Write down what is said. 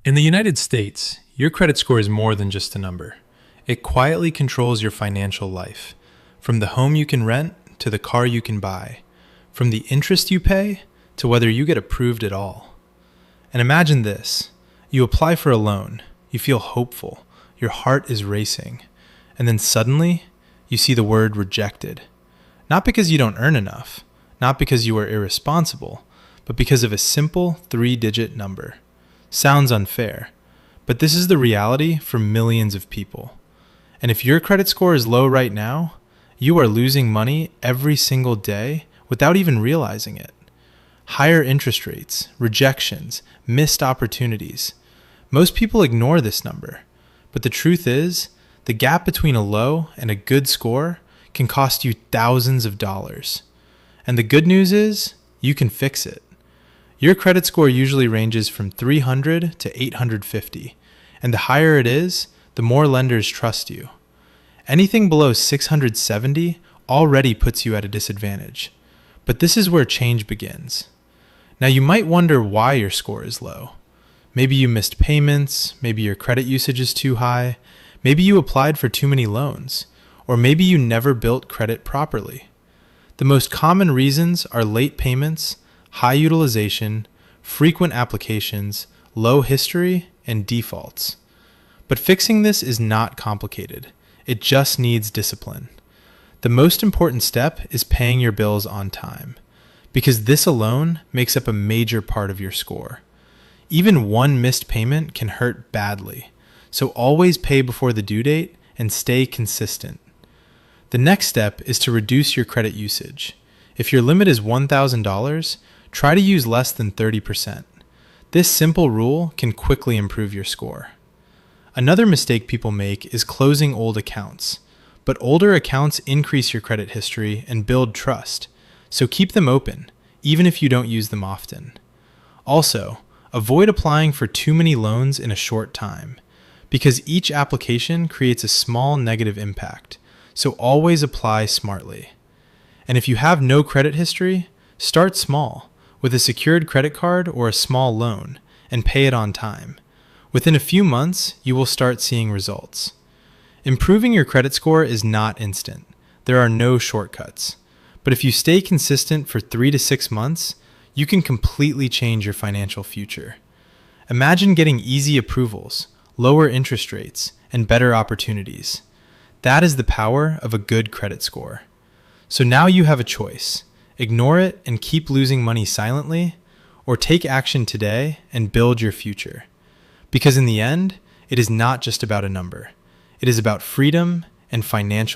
In the United States, your credit score is more than just a number. It quietly controls your financial life, from the home you can rent to the car you can buy, from the interest you pay to whether you get approved at all. And imagine this: you apply for a loan, you feel hopeful, your heart is racing, and then suddenly you see the word rejected. Not because you don't earn enough, not because you are irresponsible, but because of a simple 3-digit number. Sounds unfair, but this is the reality for millions of people. And if your credit score is low right now, you are losing money every single day without even realizing it. Higher interest rates, rejections, missed opportunities. Most people ignore this number, but the truth is, the gap between a low and a good score can cost you thousands of dollars. And the good news is, you can fix it. Your credit score usually ranges from 300 to 850, and the higher it is, the more lenders trust you. Anything below 670 already puts you at a disadvantage, but this is where change begins. Now you might wonder why your score is low. Maybe you missed payments, maybe your credit usage is too high, maybe you applied for too many loans, or maybe you never built credit properly. The most common reasons are late payments, high utilization, frequent applications, low history, and defaults. But fixing this is not complicated. It just needs discipline. The most important step is paying your bills on time, because this alone makes up a major part of your score. Even one missed payment can hurt badly, so always pay before the due date and stay consistent. The next step is to reduce your credit usage. If your limit is $1,000, try to use less than 30%. This simple rule can quickly improve your score. Another mistake people make is closing old accounts, but older accounts increase your credit history and build trust, so keep them open, even if you don't use them often. Also, avoid applying for too many loans in a short time, because each application creates a small negative impact, so always apply smartly. And if you have no credit history, start small, with a secured credit card or a small loan, and pay it on time. Within a few months, you will start seeing results. Improving your credit score is not instant. There are no shortcuts. But if you stay consistent for 3 to 6 months, you can completely change your financial future. Imagine getting easy approvals, lower interest rates, and better opportunities. That is the power of a good credit score. So now you have a choice. Ignore it and keep losing money silently, or take action today and build your future. Because in the end, it is not just about a number. It is about freedom and financial